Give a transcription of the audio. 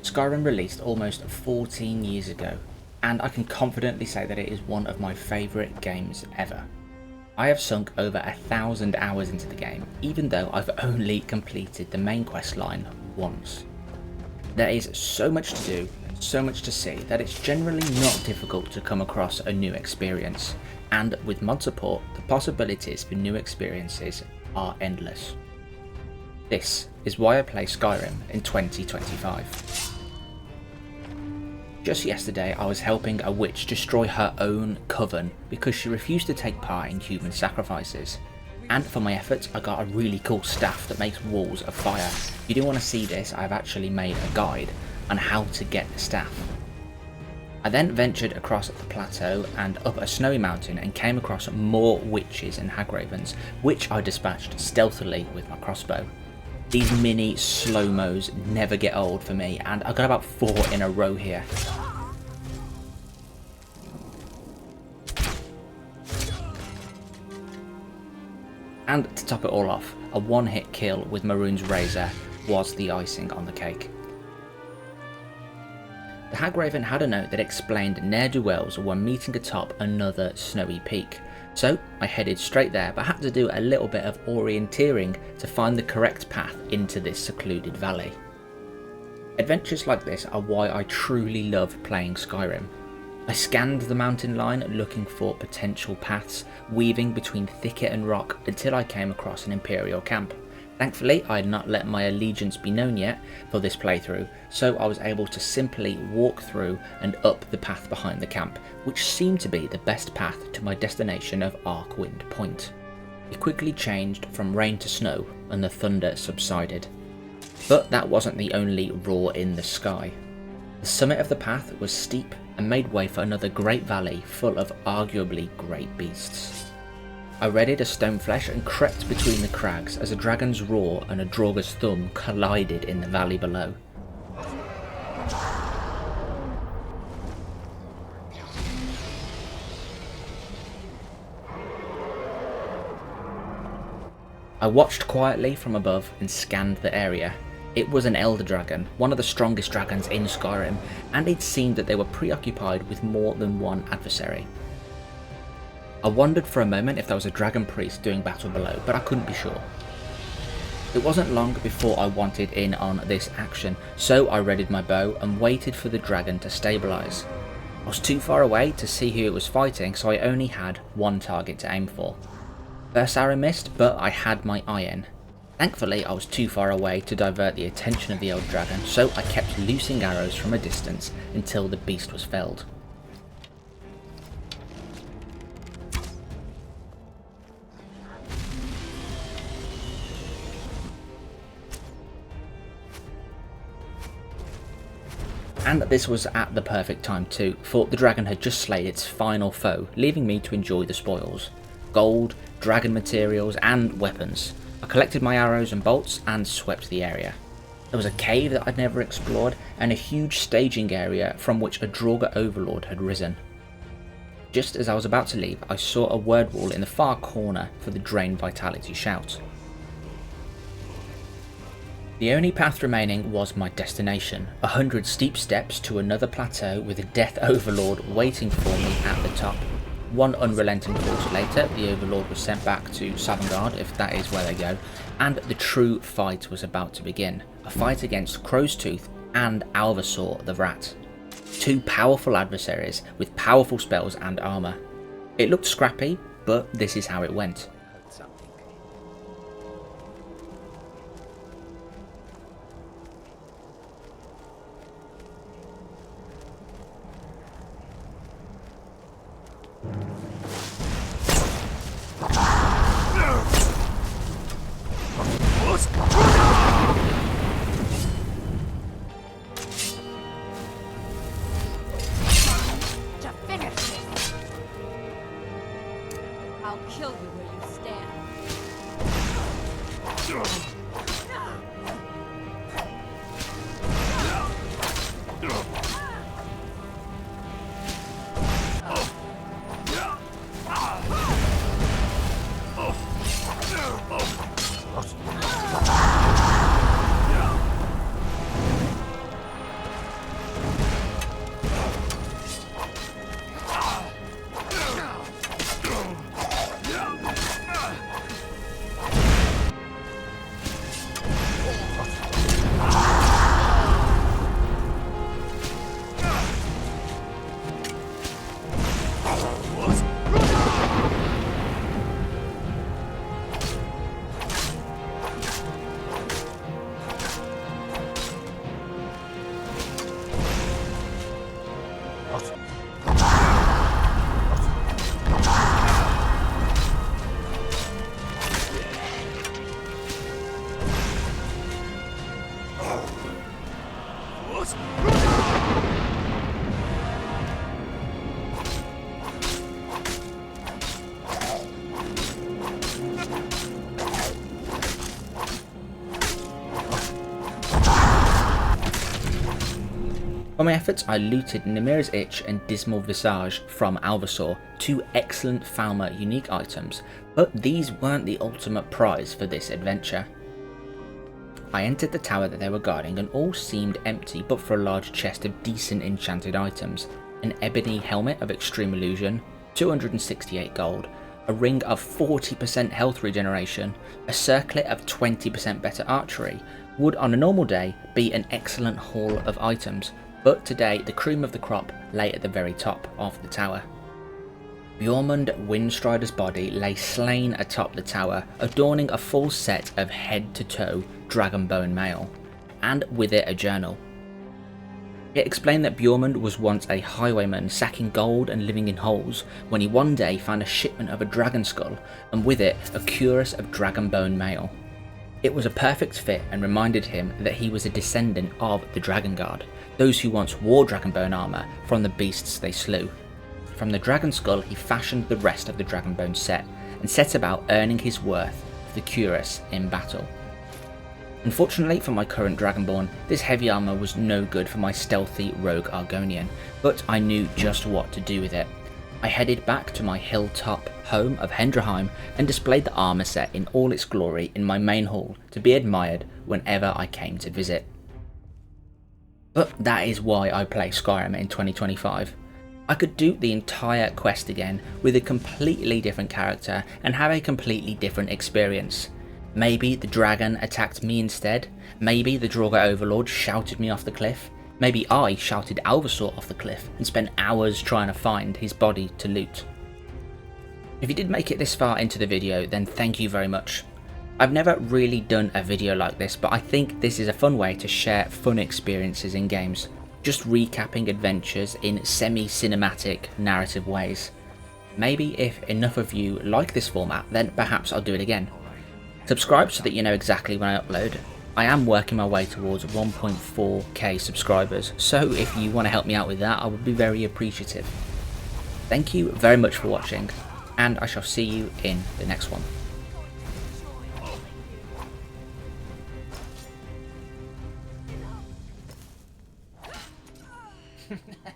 Skyrim released almost 14 years ago, and I can confidently say that it is one of my favourite games ever. I have sunk over 1,000 hours into the game, even though I've only completed the main quest line once. There is so much to do and so much to see that it's generally not difficult to come across a new experience, and with mod support, the possibilities for new experiences are endless. This is why I play Skyrim in 2025. Just yesterday I was helping a witch destroy her own coven because she refused to take part in human sacrifices. And for my efforts I got a really cool staff that makes walls of fire. If you do want to see this, I've actually made a guide on how to get the staff. I then ventured across the plateau and up a snowy mountain and came across more witches and hagravens, which I dispatched stealthily with my crossbow. These mini slow-mos never get old for me, and I got about 4 in a row here. And to top it all off, a one-hit kill with Maroon's razor was the icing on the cake. The Hagraven had a note that explained ne'er-do-wells were meeting atop another snowy peak, so I headed straight there but had to do a little bit of orienteering to find the correct path into this secluded valley. Adventures like this are why I truly love playing Skyrim. I scanned the mountain line looking for potential paths, weaving between thicket and rock until I came across an Imperial camp. Thankfully, I had not let my allegiance be known yet for this playthrough, so I was able to simply walk through and up the path behind the camp, which seemed to be the best path to my destination of Arcwind Point. It quickly changed from rain to snow and the thunder subsided. But that wasn't the only roar in the sky. The summit of the path was steep and made way for another great valley full of arguably great beasts. I readied a stoneflesh and crept between the crags as a dragon's roar and a Draugr's thumb collided in the valley below. I watched quietly from above and scanned the area. It was an elder dragon, one of the strongest dragons in Skyrim, and it seemed that they were preoccupied with more than one adversary. I wondered for a moment if there was a dragon priest doing battle below, but I couldn't be sure. It wasn't long before I wanted in on this action, so I readied my bow and waited for the dragon to stabilise. I was too far away to see who it was fighting, so I only had one target to aim for. First arrow missed, but I had my eye in. Thankfully I was too far away to divert the attention of the old dragon, so I kept loosing arrows from a distance until the beast was felled. And this was at the perfect time too, for the dragon had just slayed its final foe, leaving me to enjoy the spoils. Gold, dragon materials and weapons. I collected my arrows and bolts and swept the area. There was a cave that I'd never explored and a huge staging area from which a Draugr overlord had risen. Just as I was about to leave, I saw a word wall in the far corner for the Drain Vitality shout. The only path remaining was my destination, 100 steep steps to another plateau with a Death Overlord waiting for me at the top. One unrelenting course later, the Overlord was sent back to Sovngarde, if that is where they go, and the true fight was about to begin. A fight against Crow's Tooth and Alvasaur the Rat. Two powerful adversaries with powerful spells and armour. It looked scrappy, but this is how it went. I'll kill you where you stand. Atreus! Look out! For my efforts, I looted Nimira's Itch and Dismal Visage from Alvasaur, two excellent Falmer unique items, but these weren't the ultimate prize for this adventure. I entered the tower that they were guarding and all seemed empty but for a large chest of decent enchanted items, an ebony helmet of extreme illusion, 268 gold, a ring of 40% health regeneration, a circlet of 20% better archery, would on a normal day be an excellent haul of items, but today the cream of the crop lay at the very top of the tower. Bjormund Windstrider's body lay slain atop the tower, adorning a full set of head-to-toe dragonbone mail, and with it a journal. It explained that Bjormund was once a highwayman sacking gold and living in holes, when he one day found a shipment of a dragon skull, and with it a cuirass of dragonbone mail. It was a perfect fit and reminded him that he was a descendant of the Dragon Guard, those who once wore dragonbone armour from the beasts they slew. From the dragon skull he fashioned the rest of the dragonbone set, and set about earning his worth of the cuirass in battle. Unfortunately for my current Dragonborn, this heavy armour was no good for my stealthy rogue Argonian, but I knew just what to do with it. I headed back to my hilltop home of Hendraheim and displayed the armour set in all its glory in my main hall to be admired whenever I came to visit. But that is why I play Skyrim in 2025. I could do the entire quest again with a completely different character and have a completely different experience. Maybe the dragon attacked me instead, maybe the Draugr Overlord shouted me off the cliff, maybe I shouted Alvasaur off the cliff and spent hours trying to find his body to loot. If you did make it this far into the video, then thank you very much. I've never really done a video like this, but I think this is a fun way to share fun experiences in games, just recapping adventures in semi-cinematic narrative ways. Maybe if enough of you like this format, then perhaps I'll do it again. Subscribe so that you know exactly when I upload. I am working my way towards 1.4k subscribers, so if you want to help me out with that, I would be very appreciative. Thank you very much for watching, and I shall see you in the next one. Destroy all.